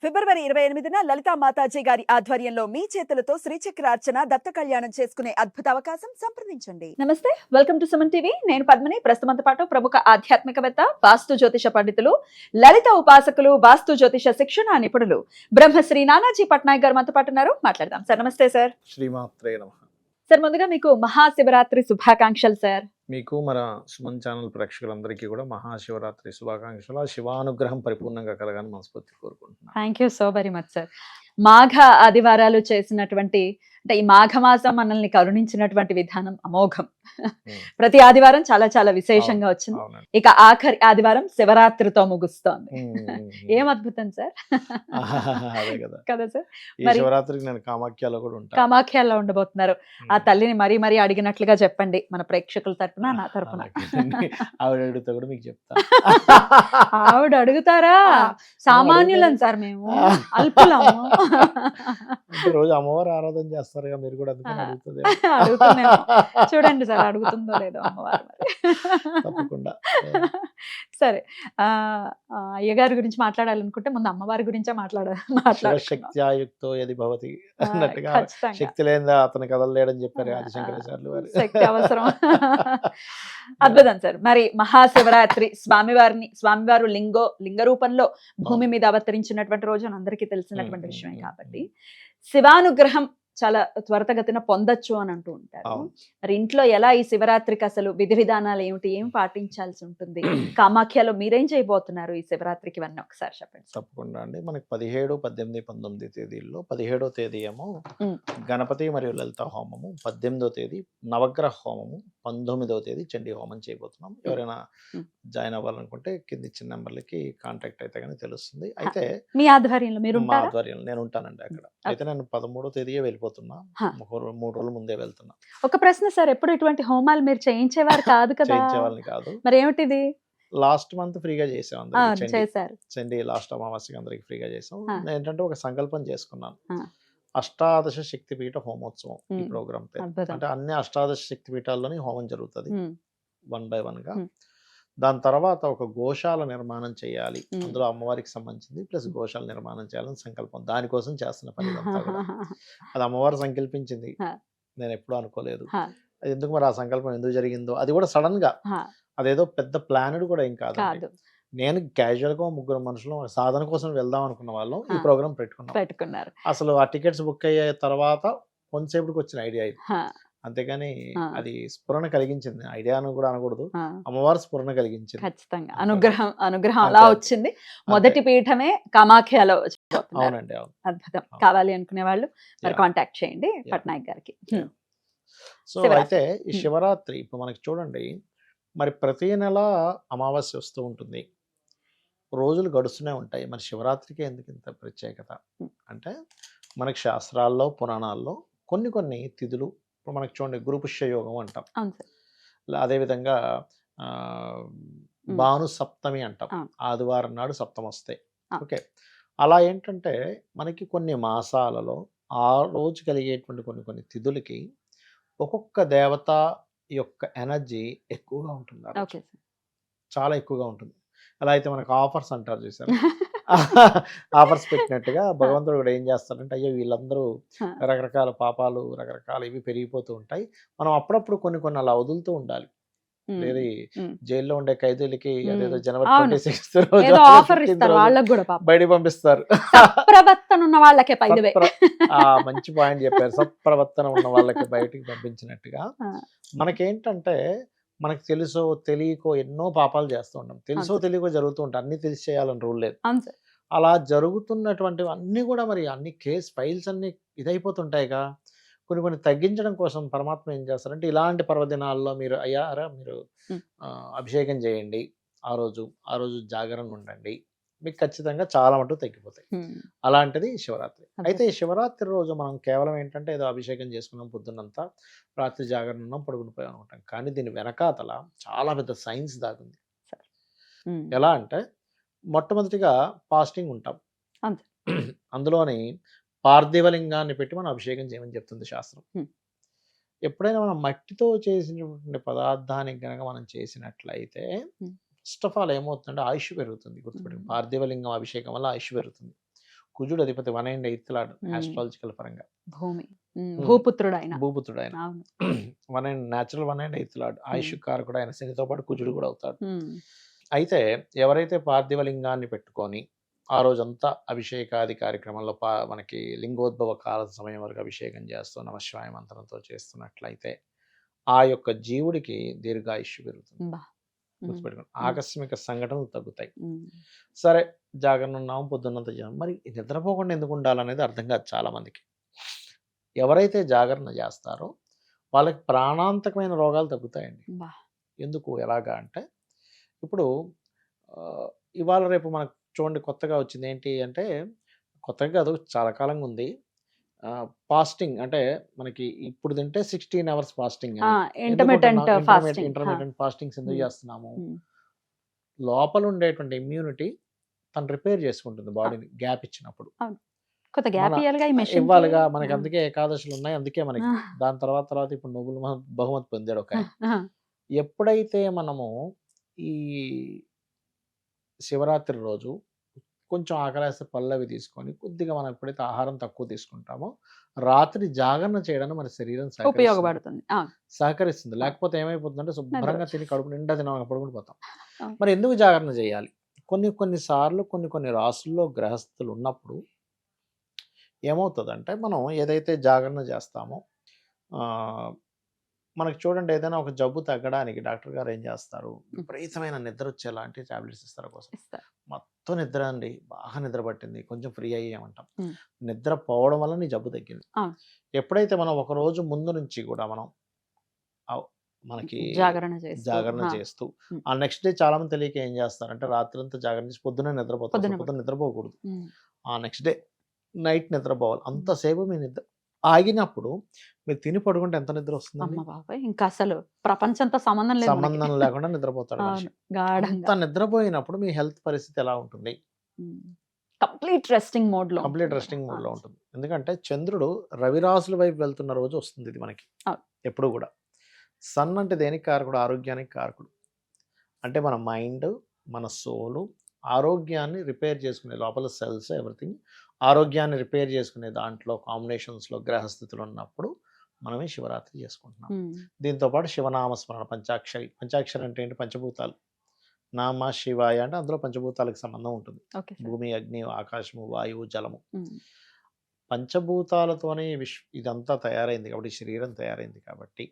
ఫిబ్రవరి 28న లలితా మాతాజీ గారి ఆధ్వర్యంలో మీ చేతులతో శ్రీచక్రార్చన దత్త కళ్యాణం చేసుకునే అద్భుత అవకాశం సంప్రదించండి. నమస్తే, వెల్కమ్ టు సుమన్ టీవీ. నేను పద్మిని. ప్రస్తుతంతో పాటు ప్రముఖ ఆధ్యాత్మికవేత్త, వాస్తు జ్యోతిష పండితులు, లలిత ఉపాసకులు, వాస్తు జ్యోతిష శిక్షణ నిపుణులు బ్రహ్మశ్రీ నానాజీ పట్నాయక్ గారు మనతో పాటు ఉన్నారు. మాట్లాడదాం సార్. నమస్తే సార్. శ్రీమాత్రే నమః. సార్, ముందుగా మీకు మహాశివరాత్రి శుభాకాంక్షలు సార్. మీకు మన సుమన్ ఛానల్ ప్రేక్షకులందరికీ కూడా మహాశివరాత్రి శుభాకాంక్షలు. ఆ శివానుగ్రహం పరిపూర్ణంగా కలగాలని మనస్ఫూర్తి కోరుకుంటున్నాను. Thank you so very much sir. మాఘ ఆదివారాలు చేసినటువంటి, అంటే ఈ మాఘమాసం మనల్ని కరుణించినటువంటి విధానం అమోఘం. ప్రతి ఆదివారం చాలా చాలా విశేషంగా వచ్చింది. అవునండి. ఇక ఆఖరి ఆదివారం శివరాత్రితో ముగుస్తోంది. ఏం అద్భుతం సార్. అదే కదా కదా సార్. ఈ మరి శివరాత్రికి నేను కామాఖ్యలో కూడా ఉంటాను. కామాఖ్యలో ఉండబోతున్నారు. ఆ తల్లిని మరీ మరీ అడిగినట్లుగా చెప్పండి, మన ప్రేక్షకుల తరపున, నా తరపున. ఆవిడ అడిగితే కూడా మీకు చెప్తా. ఆవిడ అడుగుతారా? సామాన్యులం సార్ మేము, అల్పులము. అంటే రోజు అమ్మవారు ఆరాధన చేస్తారుగా మీరు కూడా, అందుకని అడుగుతుంది. అడుగుతున్నాము. చూడండి సార్, అడుగుతుందో లేదో అమ్మవారు మరి. తప్పకుండా. సరే, అయ్యగారి గురించి మాట్లాడాలనుకుంటే ముందు అమ్మవారి గురించే మాట్లాడాలి. శక్త్యాయుక్తో యది భవతి అన్నట్టుగా, శక్తి లేనిదా అతను కదలలేడని చెప్పారు ఆదిశంకరాచార్యులు వారు. శక్తి అవసరం. అద్భుతం సార్. మరి మహాశివరాత్రి స్వామివారు లింగ రూపంలో భూమి మీద అవతరించినటువంటి రోజు అందరికీ తెలిసినటువంటి విషయమే కాబట్టి శివానుగ్రహం చాలా త్వరితగతిన పొందొచ్చు అని అంటూ ఉంటారు. మరి ఇంట్లో ఎలా ఈ శివరాత్రికి అసలు విధి విధానాలు ఏమిటి, ఏం పాటించాల్సి ఉంటుంది? కామాఖ్యలో మీరేం చేయబోతున్నారు ఈ శివరాత్రికి, ఇవన్నీ ఒకసారి చెప్పండి. తప్పకుండా అండి. మనకి 17, 18, 19 తేదీల్లో 17వ తేదీ ఏమో గణపతి మరియు లలిత హోమము, 18వ తేదీ నవగ్రహ హోమము, 19వ తేదీ చండీ హోమం చేయబోతున్నాం. ఎవరైనా జాయిన్ అవ్వాలనుకుంటే కింది చిన్న నెంబర్లకి కాంటాక్ట్ అయితే కానీ తెలుస్తుంది. అయితే మీ ఆధ్వర్యంలో మీరు మా ఆధ్వర్యంలో నేను ఉంటానండి అక్కడ. అయితే నేను 13వ తేదీయే వెళ్ళిపోతున్నా. 3 రోజుల ముందే వెళ్తున్నా. ఒక ప్రశ్న సార్, ఎప్పుడు ఇటువంటి హోమాలు మీరు చేయించేవారు కాదు కదా? చేయించేవాళ్ళని కాదు. మరి ఏమిటిది? లాస్ట్ మంత్ ఫ్రీగా చేసాం. చేశారు. చండీ లాస్ట్ అమావాస్యకి అందరికి ఫ్రీగా చేసాం. ఏంటంటే ఒక సంకల్పం చేసుకున్నాను. అష్టాదశ శక్తిపీఠ హోమోత్సవం ఈ ప్రోగ్రామ్ పేరు. అంటే అన్ని అష్టాదశ శక్తిపీఠాల్లోని హోమం జరుగుతుంది 1 by 1 గా. దాని తర్వాత ఒక గోశాల నిర్మాణం చేయాలి, అందులో అమ్మవారికి సంబంధించింది ప్లస్ గోశాల నిర్మాణం చేయాలని సంకల్పం. దానికోసం చేస్తున్న పని ఇదంతా కూడా. అది అమ్మవారు సంకల్పించింది, నేను ఎప్పుడూ అనుకోలేదు. అది ఎందుకు మరి ఆ సంకల్పం ఎందుకు జరిగిందో, అది కూడా సడన్ గా, అదేదో పెద్ద ప్లానెడ్ కూడా ఏం కాదు. నేను క్యాజువల్ గా 3 మనుషులు సాధన కోసం వెళ్దాం అనుకున్న వాళ్ళం ఈ ప్రోగ్రామ్ పెట్టుకున్నారు. అసలు ఆ టికెట్స్ బుక్ అయ్యే తర్వాత కొంతసేపుకి వచ్చిన ఐడియా ఇది. అంతేగాని అది స్ఫురణ కలిగించింది. ఐడియాను కూడా అనకూడదు, అమ్మవారు స్ఫురణ కలిగించింది. ఖచ్చితంగా అనుగ్రహం అలా వచ్చింది. మొదటి పీఠమే కామాఖ్యలో. అవునండి, అవును. అద్భుతం. కావాలి అనుకునే వాళ్ళు మరి కాంటాక్ట్ చేయండి పట్నాయక్ గారికి. సో అయితే ఈ శివరాత్రి ఇప్పుడు మనకి చూడండి, మరి ప్రతి నెల అమావాస్య వస్తూ ఉంటుంది, రోజులు గడుస్తూనే ఉంటాయి. మరి శివరాత్రికి ఎందుకు ఇంత ప్రత్యేకత అంటే, మనకి శాస్త్రాల్లో పురాణాల్లో కొన్ని తిథులు, ఇప్పుడు మనకి చూడండి గురుపుష్య యోగం అంటాం, అదేవిధంగా భాను సప్తమి అంటాం, ఆదివారం నాడు సప్తమి వస్తాయి. ఓకే, అలా ఏంటంటే మనకి కొన్ని మాసాలలో ఆ రోజు కలిగేటువంటి కొన్ని తిథులకి ఒక్కొక్క దేవత యొక్క ఎనర్జీ ఎక్కువగా ఉంటుంది, చాలా ఎక్కువగా ఉంటుంది. అలా అయితే మనకు ఆఫర్స్ అంటారు చూసారు, ఆఫర్స్ పెట్టినట్టుగా భగవంతుడు కూడా ఏం చేస్తాడంటే, అయ్యో వీళ్ళందరూ రకరకాల పాపాలు రకరకాల ఇవి పెరిగిపోతూ ఉంటాయి, మనం అప్పుడప్పుడు కొన్ని అలా వదులుతూ ఉండాలి. లేదు జైల్లో ఉండే ఖైదీలకి అదేదో జనవరి 26 బయటికి పంపిస్తారు. మంచి పాయింట్ చెప్పారు, సత్ప్రవర్తన ఉన్న వాళ్ళకి బయటికి పంపించినట్టుగా. మనకేంటంటే మనకు తెలుసో తెలియకో ఎన్నో పాపాలు చేస్తూ ఉంటాం, తెలుసో తెలియకో జరుగుతూ ఉంటాయి. అన్ని తెలిసి చేయాలని రూల్ లేదు. అలా జరుగుతున్నటువంటివి అన్ని కూడా మరి అన్ని కేస్ ఫైల్స్ అన్ని ఇదైపోతుంటాయిగా. కొన్ని తగ్గించడం కోసం పరమాత్మ ఏం చేస్తారంటే, ఇలాంటి పర్వదినాల్లో మీరు మీరు అభిషేకం చేయండి, ఆ రోజు జాగరణ ఉండండి, మీకు ఖచ్చితంగా చాలా మటుకు తగ్గిపోతాయి. అలాంటిది శివరాత్రి. అయితే ఈ శివరాత్రి రోజు మనం కేవలం ఏంటంటే ఏదో అభిషేకం చేసుకున్నాం పొద్దున్నంతా, రాత్రి జాగరణ ఉన్నాం, పడుకుని పోయాం అనుకుంటాం. కానీ దీని వెనకాతల చాలా పెద్ద సైన్స్ దాగుంది. ఎలా అంటే, మొట్టమొదటిగా ఫాస్టింగ్ ఉంటాం, అందులోని పార్థివలింగాన్ని పెట్టి మనం అభిషేకం చేయమని చెప్తుంది శాస్త్రం. ఎప్పుడైనా మనం మట్టితో చేసినటువంటి పదార్థానికి కనుక మనం చేసినట్లయితే ఫస్ట్ ఆఫ్ ఆల్ ఏమవుతుందంటే ఆయుష్ పెరుగుతుంది. గుర్తుపెట్టుకుని, పార్థివలింగం అభిషేకం వల్ల ఆయుష్ పెరుగుతుంది. కుజుడు అధిపతి 1 and 8th lord um. Astrological పరంగా. భూమి ఉమ్. భూపుత్రుడు ఆయన. భూపుత్రుడు ఆయన. అవును. 1 and natural 1 and 8th lord ఆయుష్ కారకుడు ఆయన, శనితో పాటు కుజుడు కూడా అవుతాడు. ఉమ్. అయితే ఎవరైతే పార్థివ లింగాన్ని పెట్టుకొని ఆ రోజంతా అభిషేకాది కార్యక్రమంలో మనకి లింగోద్భవ కాల సమయం వరకు అభిషేకం చేస్తూ నమశివాయ మంత్రంతో చేస్తున్నట్లయితే ఆ యొక్క జీవుడికి దీర్ఘాయుష్యు పెరుగుతుంది. బా. గుర్తుపెట్టుకోండి. ఆకస్మిక సంఘటనలు తగ్గుతాయి. ఉమ్. సరే జాగరణ ఉన్నాము, పొద్దున్నంత చేయం, మరి నిద్రపోకుండా ఎందుకు ఉండాలనేది అర్థం కాదు చాలా మందికి. ఎవరైతే జాగరణ చేస్తారో వాళ్ళకి ప్రాణాంతకమైన రోగాలు తగ్గుతాయండి. బా. ఎందుకు ఎలాగా అంటే ఇప్పుడు ఇవాళ రేపు మనకు చూడండి కొత్తగా వచ్చింది ఏంటి అంటే, కొత్తగా కాదు చాలా కాలంగా ఉంది, ఫాస్టింగ్. అంటే మనకి ఇప్పుడు తింటే 16 hours fasting. Intermittent fasting. Intermittent fastings ఎందుకు ఉమ్. చేస్తున్నాము? ఉమ్. లోపల ఉండేటువంటి ఇమ్యూనిటీ తను రిపేర్ చేసుకుంటుంది బాడీని గ్యాప్ ఇచ్చినప్పుడు. కొత్త గ్యాప్ మన ఇవ్వాలిగా ఈ మెషిన్ ఇవ్వాలిగా మనకి. అందుకే ఏకాదశులు ఉన్నాయి, అందుకే మనకి. దాని తర్వాత ఇప్పుడు నువ్వులు బహుమతి పొందాడు ఒక ఆయన. ఎప్పుడైతే మనము ఈ శివరాత్రి రోజు కొంచెం ఆకలేస్తే పళ్ళు అవి తీసుకొని కొద్దిగా మనం ఎప్పుడైతే ఆహారం తక్కువ తీసుకుంటామో రాత్రి జాగరణ చేయడానికి మన శరీరం ఉపయోగపడుతుంది. సహకరిస్తుంది. లేకపోతే ఏమైపోతుందంటే శుభ్రంగా తిని కడుపు నిండా తిన పడుకుని పోతాం. అవును. మరి ఎందుకు జాగరణ చేయాలి? కొన్ని సార్లు కొన్ని రాసుల్లో గ్రహస్థులు ఉన్నప్పుడు ఏమవుతుందంటే, మనం ఏదైతే జాగరణ చేస్తామో మనకి చూడండి ఏదైనా ఒక జబ్బు తగ్గడానికి డాక్టర్ గారు ఏం చేస్తారు, విపరీతమైన నిద్ర వచ్చేలాంటి టాబ్లెట్స్ ఇస్తారు కోసం. మొత్తం నిద్ర అండి, బాగా నిద్ర పట్టింది, కొంచెం ఫ్రీ అయ్యామంటాం. నిద్ర పోవడం వల్ల నీ జబ్బు తగ్గింది. ఎప్పుడైతే మనం ఒక రోజు ముందు నుంచి కూడా మనం మనకి జాగరణ చేస్తూ ఆ నెక్స్ట్ డే చాలా మంది తెలియక ఏం చేస్తారంటే రాత్రంతా జాగరణ చేసి పొద్దున్నే నిద్రపోతారు. పొద్దున్న నిద్రపోకూడదు. ఆ నెక్స్ట్ డే నైట్ నిద్రపోవాలి. అంతసేపు మీ నిద్ర ఆగినప్పుడు మీరు తిని పడుకుంటే ఎంత నిద్ర వస్తుందండి? ఇంకా అసలు ప్రపంచంతో సంబంధం లేకుండా నిద్రపోతాడు మనిషి. అంత నిద్రపోయినప్పుడు మీ హెల్త్ పరిస్థితి ఎలా ఉంటుంది? కంప్లీట్ రెస్టింగ్ మోడ్ లో ఉంటుంది. ఎందుకంటే చంద్రుడు రవిరాశుల వైపు వెళ్తున్న రోజు వస్తుంది ఇది మనకి ఎప్పుడు కూడా. సన్ అంటే దేనికి కారకుడు? ఆరోగ్యానికి కారకుడు. అంటే మన మైండ్, మన సోలు ఆరోగ్యాన్ని రిపేర్ చేసుకునే లోపల సెల్స్ ఎవ్రీథింగ్ ఆరోగ్యాన్ని రిపేర్ చేసుకునే దాంట్లో కాంబినేషన్స్లో గ్రహస్థితులు ఉన్నప్పుడు మనమే శివరాత్రి చేసుకుంటున్నాం. దీంతో పాటు శివనామస్మరణ పంచాక్షరి. పంచాక్షరి అంటే ఏంటి? పంచభూతాలు. నామ శివాయ అంటే అందులో పంచభూతాలకు సంబంధం ఉంటుంది. భూమి, అగ్ని, ఆకాశము, వాయువు, జలము. పంచభూతాలతోనే ఇదంతా తయారైంది కాబట్టి, శరీరం తయారైంది కాబట్టి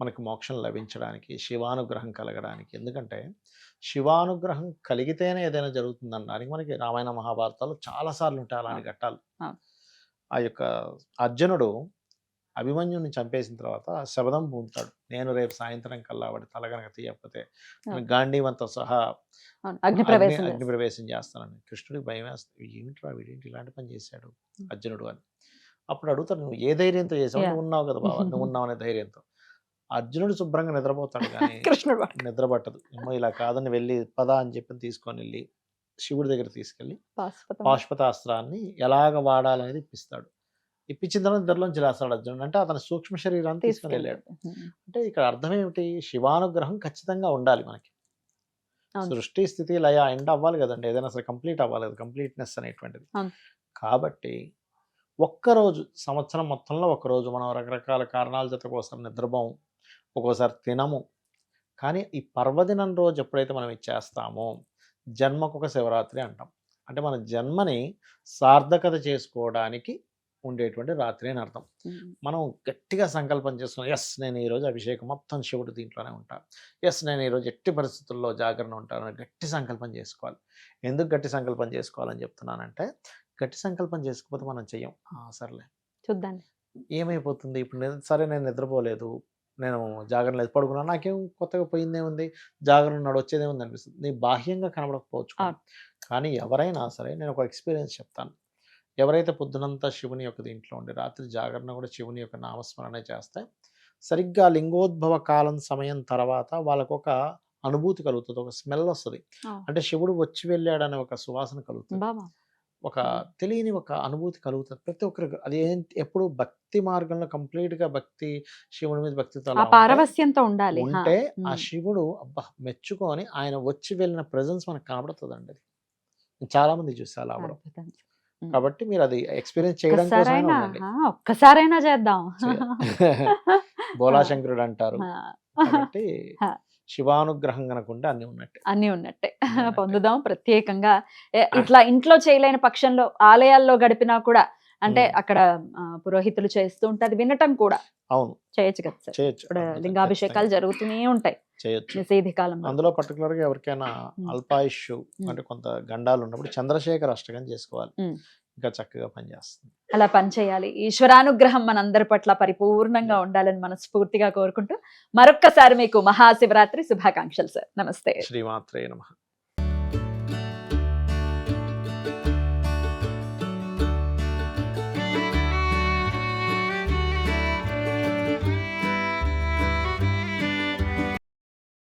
మనకు మోక్షం లభించడానికి, శివానుగ్రహం కలగడానికి. ఎందుకంటే శివానుగ్రహం కలిగితేనే ఏదైనా జరుగుతుందనడానికి మనకి రామాయణ మహాభారతాలు చాలాసార్లు ఉంటాయి అలాంటి ఘట్టాలు. ఆ యొక్క అర్జునుడు అభిమన్యుని చంపేసిన తర్వాత శబదం పూంతాడు, నేను రేపు సాయంత్రం కల్లా వాడి తల కనుక తీయకపోతే గాంధీవంతో సహా అగ్ని ప్రవేశం చేస్తానని. కృష్ణుడికి భయం వేస్తుంది, ఏమిట్రా వీడేంటి ఇలాంటి పని చేశాడు అర్జునుడు అని. అప్పుడు అడుగుతాడు, నువ్వు ఏ ధైర్యంతో చేసావు? నువ్వు ఉన్నావు కదా బాబా, నువ్వు ఉన్నావు అనే ధైర్యంతో. అర్జునుడు శుభ్రంగా నిద్రపోతాడు కానీ కృష్ణుడు నిద్ర పట్టదు. ఏమో ఇలా కాదని వెళ్ళి పద అని చెప్పి తీసుకొని వెళ్ళి శివుడి దగ్గర తీసుకెళ్ళి పాశుపతాస్త్రాన్ని ఎలాగ వాడాలనేది ఇప్పిస్తాడు. ఇప్పించిన తర్వాత నిద్రలోంచి లేస్తాడు అర్జునుడు. అంటే అతని సూక్ష్మ శరీరాన్ని తీసుకుని వెళ్ళాడు. అంటే ఇక్కడ అర్థం ఏమిటి? శివానుగ్రహం ఖచ్చితంగా ఉండాలి మనకి. సృష్టి స్థితి లయ ఎండ్ అవ్వాలి కదండి, ఏదైనా సరే కంప్లీట్ అవ్వాలి కదా, కంప్లీట్నెస్ అనేటువంటిది. కాబట్టి ఒక్కరోజు సంవత్సరం మొత్తంలో ఒక్కరోజు మనం రకరకాల కారణాల చేత ఒక్కోసారి నిద్రపోము, ఒక్కోసారి తినము. కానీ ఈ పర్వదినం రోజు ఎప్పుడైతే మనం ఇచ్చేస్తామో జన్మకు ఒక శివరాత్రి అంటాం. అంటే మన జన్మని సార్థకత చేసుకోవడానికి ఉండేటువంటి రాత్రి అని అర్థం. మనం గట్టిగా సంకల్పం చేసుకున్నాం, ఎస్ నేను ఈరోజు అభిషేకం మొత్తం శివుడు దీంట్లోనే ఉంటాను, ఎస్ నేను ఈరోజు ఎట్టి పరిస్థితుల్లో జాగరణ ఉంటానని గట్టి సంకల్పం చేసుకోవాలి. ఎందుకు గట్టి సంకల్పం చేసుకోవాలని చెప్తున్నానంటే, గట్టి సంకల్పం చేసుకోకపోతే మనం చెయ్యం. సర్లే చూద్దాం ఏమైపోతుంది. ఇప్పుడు సరే నేను నిద్రపోలేదు, నేను జాగరణ లేదు, పడుకున్నాను, నాకేం కొత్తగా పోయిందేముంది, జాగరణ ఉన్నాడు వచ్చేదేముంది అనిపిస్తుంది. నీ బాహ్యంగా కనబడకపోవచ్చు. కానీ ఎవరైనా సరే నేను ఒక ఎక్స్పీరియన్స్ చెప్తాను. ఎవరైతే పొద్దునంతా శివుని యొక్క దీంట్లో ఉండి రాత్రి జాగరణ కూడా శివుని యొక్క నామస్మరణ చేస్తే సరిగ్గా లింగోద్భవ కాలం సమయం తర్వాత వాళ్ళకు ఒక అనుభూతి కలుగుతుంది, ఒక స్మెల్ వస్తుంది. అంటే శివుడు వచ్చి వెళ్ళాడనే ఒక సువాసన కలుగుతుంది, ఒక తెలియని ఒక అనుభూతి కలుగుతుంది ప్రతి ఒక్కరికి. అది ఎప్పుడు భక్తి మార్గంలో కంప్లీట్గా భక్తి, శివుడి మీద భక్తితో పారవస్యంతో ఉండాలి ఉంటే ఆ శివుడు అబ్బా మెచ్చుకొని ఆయన వచ్చి వెళ్ళిన ప్రెజెన్స్ మనకు కనబడుతుందండి. అది చాలా మంది చూస్తే అలా అవ్వడం. కాబట్టి మీరు అది ఎక్స్పీరియన్స్ చేయడం కోసమైనా ఒక్కసారైనా ఉండండి. ఒక్కసారైనా చేద్దాం. బోలాశంకరుడు అంటారు. ఆ, కాబట్టి ఆ. శివానుగ్రహం కనుకుంటే అన్ని ఉన్నట్టే. అన్నీ ఉన్నట్టే. ఉన్నట్టే. పొందుదాం ప్రత్యేకంగా. ఇట్లా ఇంట్లో చేయలేని పక్షంలో ఆలయాల్లో గడిపినా కూడా అంటే అక్కడ పురోహితులు చేస్తూ ఉంటే అది వినటం కూడా అవును, చేయొచ్చు కదా సార్. చేయొచ్చు. ఇప్పుడు అద్భుతం, లింగాభిషేకాలు ఖచ్చితంగా జరుగుతూనే ఉంటాయి చేయొచ్చు. నిషేధి కాలంలో. అందులో పర్టికులర్ గా ఎవరికైనా ఉమ్, అల్పాయుష్ ఉమ్, అంటే కొంత గండాలు ఉన్నప్పుడు చంద్రశేఖర అష్టకం చేసుకోవాలి, ఉమ్. ఇంకా చక్కగా పనిచేస్తుంది. అలా పని చేయాలి. ఈశ్వరానుగ్రహం మనందరి పట్ల పరిపూర్ణంగా ఉండాలని మనస్ఫూర్తిగా కోరుకుంటూ మరొక్కసారి మీకు మహాశివరాత్రి శుభాకాంక్షలు సార్. నమస్తే. శ్రీమాత్రే నమః.